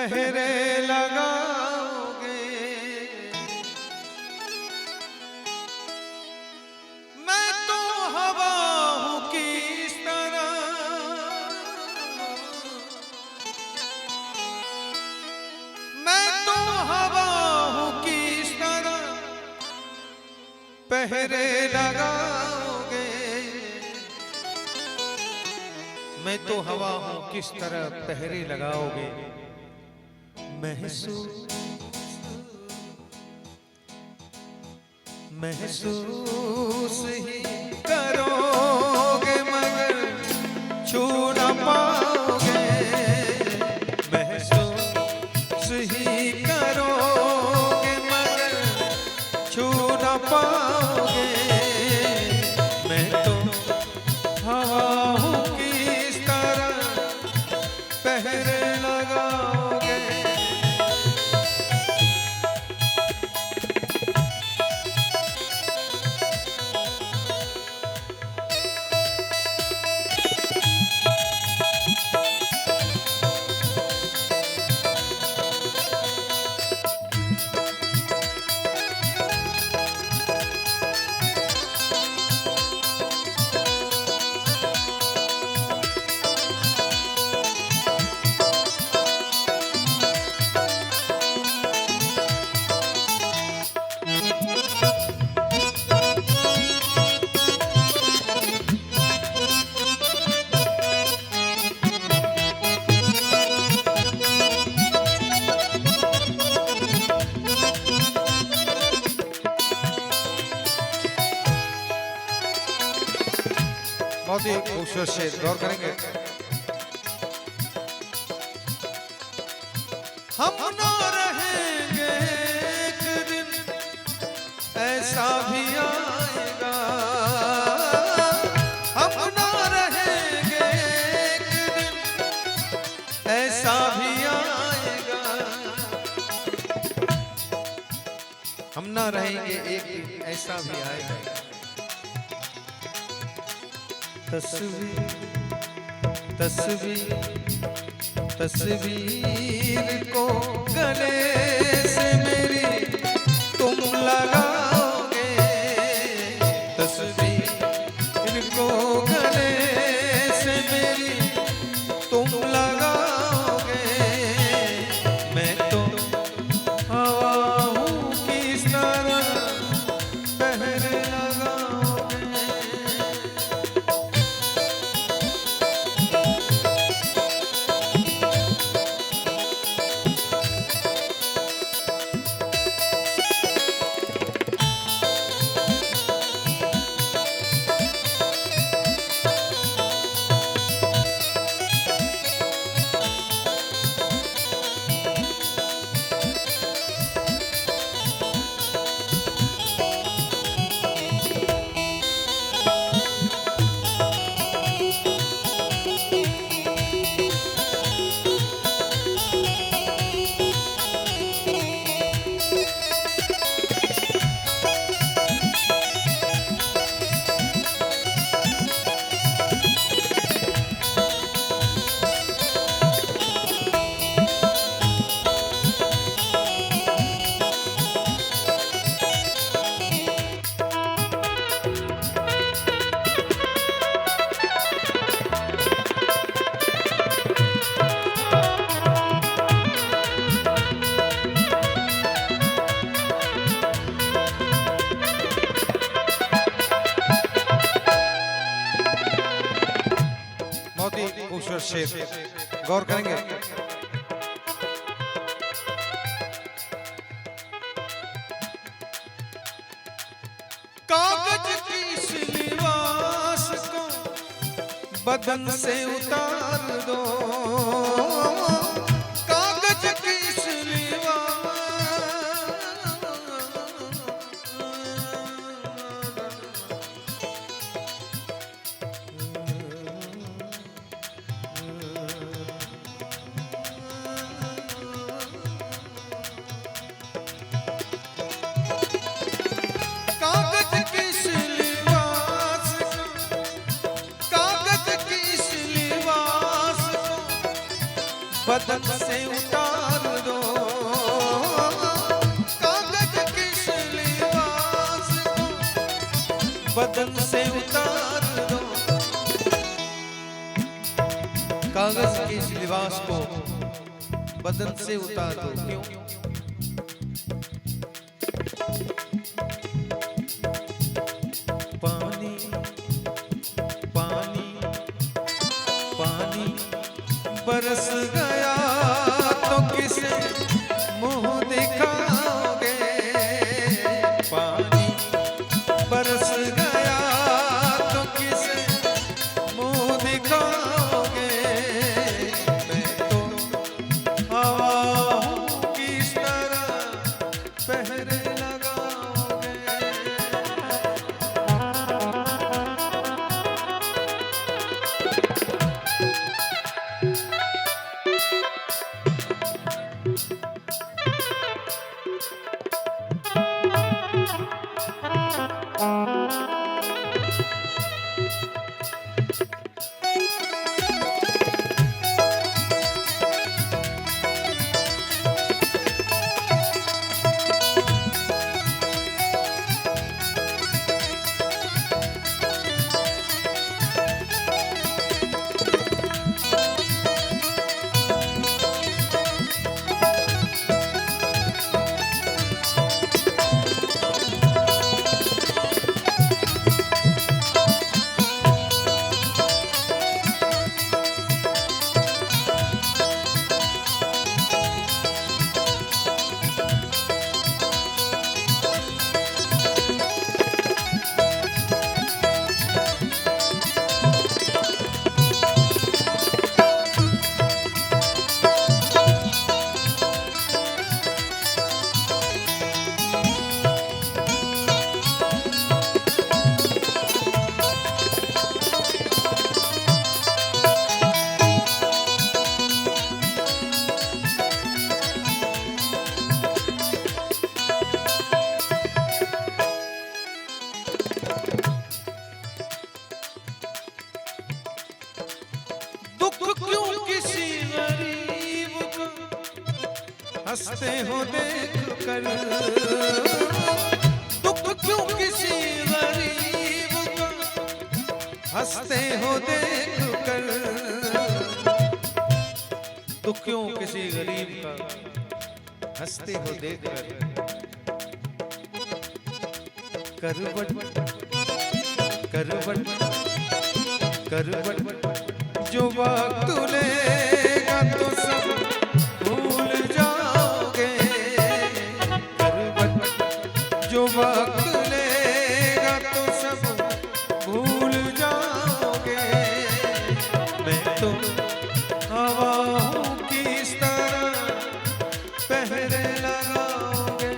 पहरे लगाओगे। मैं तो हवा हूँ किस तरह, मैं तो हवा हूँ किस तरह पहरे लगाओगे। मैं तो हवा हूँ किस तरह पहरे लगाओगे। महसूस ही करोगे मगर छू न पाओगे। महसूस ही करोगे मगर छू न पाओगे। मैं तो हवा हूँ किस तरह पहरे लगाओगे। बहुत ही खूबसूरत शेर, गौर करेंगे। हम ना रहेंगे एक दिन ऐसा भी आएगा। हम ना रहेंगे एक दिन ऐसा भी आएगा। हम ना रहेंगे एक दिन ऐसा भी आएगा। तस्वीर तस्वीर तस्वीर को गले से मेरी तुम लगाओगे। तस्वीर को गले से मेरी तुम लगाओगे। मैं तो हवा हूँ किस तरह पहरे लगाओगे। खूबसूरत शेर, गौर करेंगे। कागज की इस लिबास को बदन से उतार दो। कागज की इस बदन से उतार बदन से उतार दो। कागज के इस लिबास को बदन से उतार दो। क्यों? पानी पानी पानी बरस गया तो किसे मुंह दिखाओगे? पानी बरस गया तो किसे मुंह दिखाओगे? मैं तो हवा हूँ किस तरह पहरे लगाओगे? हंसते हो देख कर, दुख क्यों किसी गरीब का हंसते हो देख कर? दुख क्यों किसी गरीब का हंसते हो देख कर? करवट करवट करवट जो वक्त लेगा तो सब भूल जाओगे। करवट जो वक्त लेगा तो सब भूल जाओगे। मैं तो हवा हूँ किस तरह पहरे लगाओगे।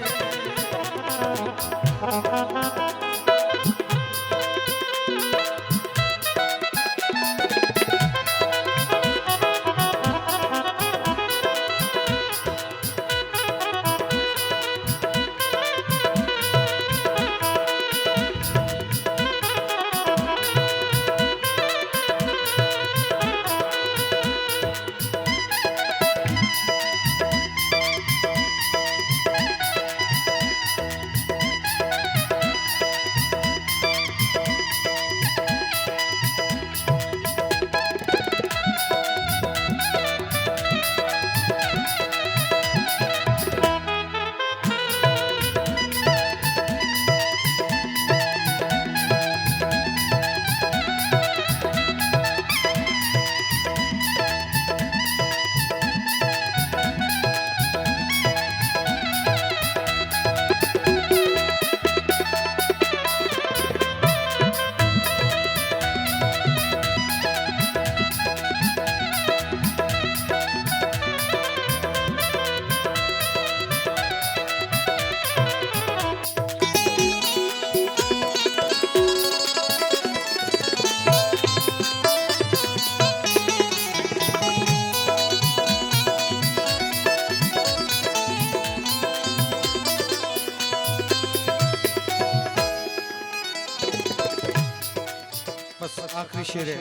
बस आखिरी शेर है,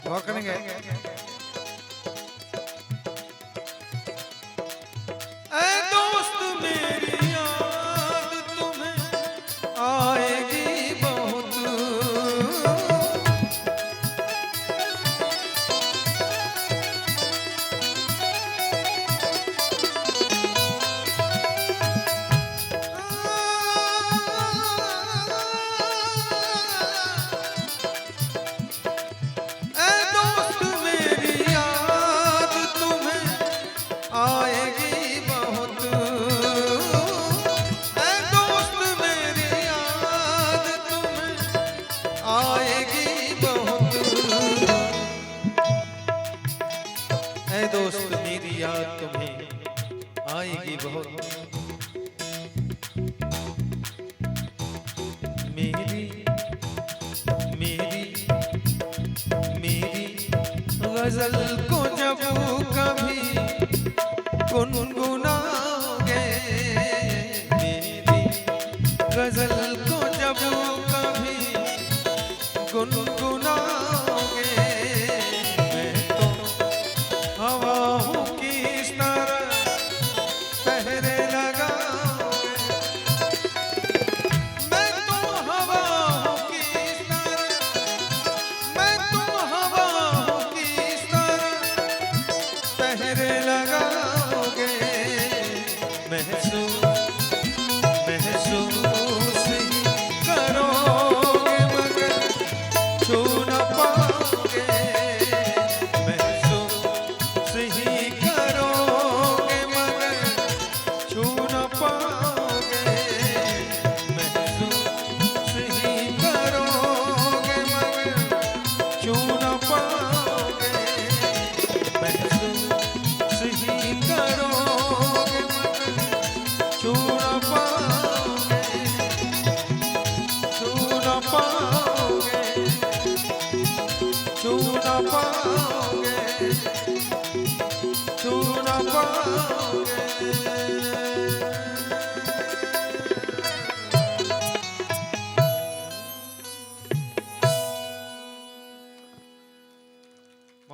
गौर करेंगे। ऐ दोस्त मेरी याद तुम्हें आ आएगी बहुत। ऐ दोस्त मेरी याद तुम्हें आएगी बहुत। मेरी मेरी मेरी गजल को जब कभी गुनगुनाओगे, मेरी गजल को जब कभी गुनगुनाओगे, मैं तो हवा हूँ किस तरह पहरे लगाओगे, मैं तो हवा हूँ किस तरह, मैं तो हवा हूँ किस तरह पहरे लगाओगे, महसूस महसूस ही करोगे मगर छू न पाओगे, महसूस ही करोगे मगर छू न पाओगे, महसूस ही करोगे मगर छू न पाओगे, महसूस ही करोगे मगर छू न पाओगे, छू न पाओगे, छू न पाओगे।